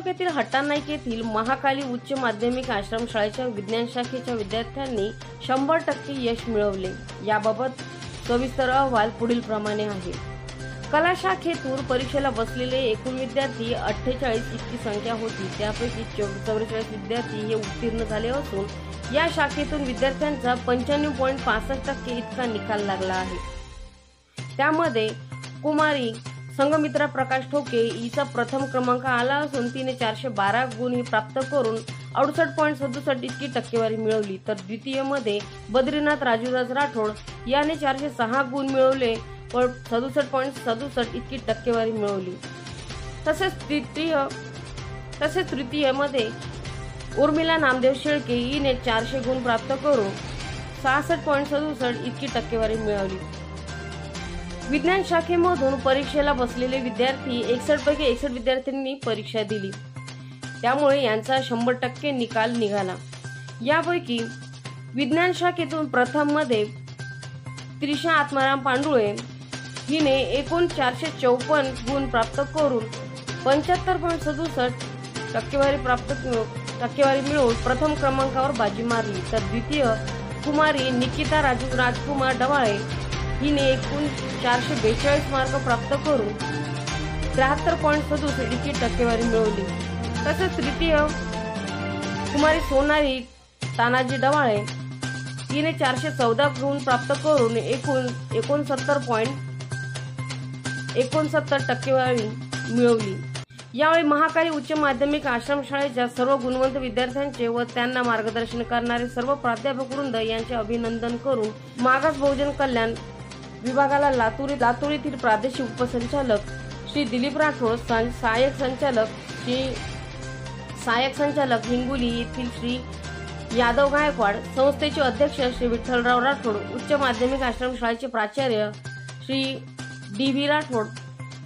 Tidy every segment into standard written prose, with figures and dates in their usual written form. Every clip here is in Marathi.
तालुक्यातील हट्टानाईक येथील महाकाली उच्च माध्यमिक आश्रमशाळेच्या विज्ञान शाखेच्या विद्यार्थ्यांनी 100% यश मिळवले। याबाबत सविस्तर अहवाल पुढील प्रमाणे आहे। कला शाखेतून परीक्षेला बसलेले एकूण विद्यार्थी 48 इतकी संख्या होती। त्यापैकी 44 विद्यार्थी हे उत्तीर्ण झाले असून या शाखेतून विद्यार्थ्यांचा 95.65% इतका निकाल लागला आहे। त्यामध्ये कुमारी संगमित्रा प्रकाश ठोके हिचा प्रथम क्रमांक आला असून तिने 412 गुण ही प्राप्त करून 68.67 इतकी टक्केवारी मिळवली। तर द्वितीय मध्ये बद्रीनाथ राजूराज राठोड याने 406 गुण मिळवले व 67.67 इतकी टक्केवारी मिळवली। तसेच तृतीय मध्ये उर्मिला नामदेव शेळके हिने 400 गुण प्राप्त करून 66.67 इतकी टक्केवारी मिळवली। विज्ञान शाखेमधून परीक्षेला बसलेले विद्यार्थी 61 पैकी 61 विद्यार्थ्यांनी परीक्षा दिली। त्यामुळे यांचा 100% निकाल निघाला। यापैकी विज्ञान शाखेतून प्रथम मध्ये त्रिशा आत्माराम पांडुळे हिने एकूण 454 गुण प्राप्त करून 75.67 टक्केवारी मिळवून प्रथम क्रमांकावर बाजी मारली। तर द्वितीय कुमारी निकिता राजकुमार डवाळे हिने एकूण 442 मार्क प्राप्त करून 73.67 इतकी टक्केवारी मिळवली। तसेच तृतीय कुमारी सोनाली तानाजी डवाळे हिने 414 गुण प्राप्त करून एकूण 69.69 टक्केवारी मिळवली। यावेळी महाकाली उच्च माध्यमिक आश्रमशाळेच्या सर्व गुणवंत विद्यार्थ्यांचे व त्यांना मार्गदर्शन करणारे सर्व प्राध्यापक वृंद यांचे अभिनंदन करून मागास बहुजन कल्याण विभागाला लातूर येथील प्रादेशिक उपसंचालक श्री दिलीप राठोड, सहाय्यक संचालक हिंगोली येथील श्री यादव गायकवाड, संस्थेचे अध्यक्ष श्री विठ्ठलराव राठोड, उच्च माध्यमिक आश्रमशाळेचे प्राचार्य श्री डी.व्ही. राठोड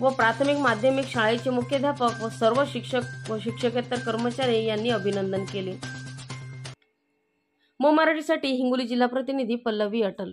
व प्राथमिक माध्यमिक शाळेचे मुख्याध्यापक व सर्व शिक्षक व शिक्षकेतर कर्मचारी यांनी अभिनंदन केले। मराठीसाठी हिंगोली जिल्हा प्रतिनिधी पल्लवी अटल।